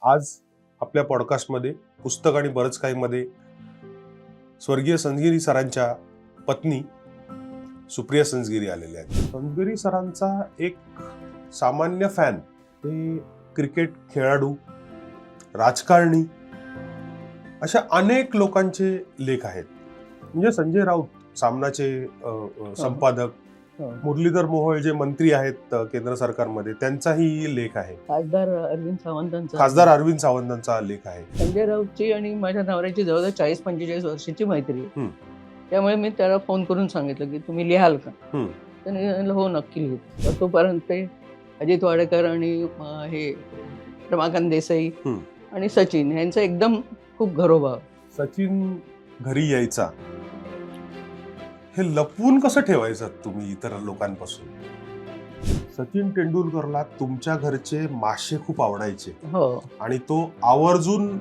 आज आपल्या पॉडकास्टमध्ये पुस्तक आणि बरंच काही मध्ये स्वर्गीय संजगिरी सरांच्या पत्नी सुप्रिया संजगिरी आलेल्या आहेत. संजगिरी सरांचा एक सामान्य फॅन ते क्रिकेट खेळाडू, राजकारणी अशा अनेक लोकांचे लेख आहेत. म्हणजे संजय राऊत सामनाचे संपादक, मुरलीधर मोहोळ जे मंत्री आहेत केंद्र सरकारमध्ये, त्यांचाही लेख आहे. खासदार अरविंद सावंतांचा लेख आहे. संजय राऊतची आणि माझ्या नवऱ्याची जवळजवळ 40-45 वर्षाची मैत्री आहे. त्यामुळे मी त्याला फोन करून सांगितलं की तुम्ही लिहाल का. त्याने सांगितलं हो नक्की लिहितो. तर तोपर्यंत ते अजित वाडेकर आणि हे रमाकांत देसाई आणि सचिन यांचं एकदम खूप घरोबा. सचिन घरी यायचा, हे लपवून कसं ठेवायचं तुम्ही इतर लोकांपासून? सचिन तेंडुलकरला तुमच्या घरचे मासे खूप आवडायचे. हो. आणि तो आवर्जून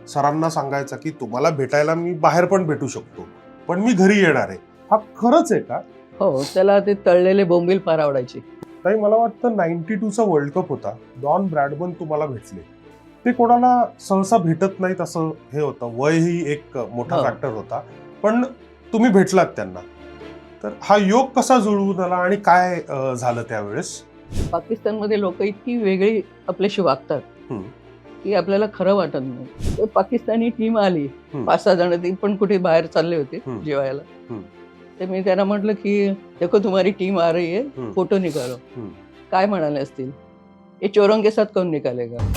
सरांना सांगायचा की तुम्हाला भेटायला मी बाहेर पण भेटू शकतो, पण मी घरी येणार आहे. हा खरंच आहे का? हो, त्याला ते तळलेले बोंबील फार आवडायचे. ताई, मला वाटतं 92चा वर्ल्ड कप होता, डॉन ब्रॅडमन तुम्हाला भेटले. ते कोणाला सहसा भेटत नाहीत असं हे होतं, वय ही एक मोठा फॅक्टर होता, पण तुम्ही भेटलात त्यांना. तर हा योग कसा जुळवून आला आणि काय झालं त्यावेळेस? पाकिस्तानमध्ये लोक इतकी वेगळी आपल्याशी वागतात की आपल्याला खरं वाटत नाही. तर पाकिस्तानी टीम आली, 5-6 जण, ती पण कुठे बाहेर चालले होते जेवायला. तर मी त्यांना म्हटलं की देखो तुम्हारी टीम आ रही है, फोटो निकालो. काय म्हणाले असतील, हे चोरों के साथ कौन निकालेगा.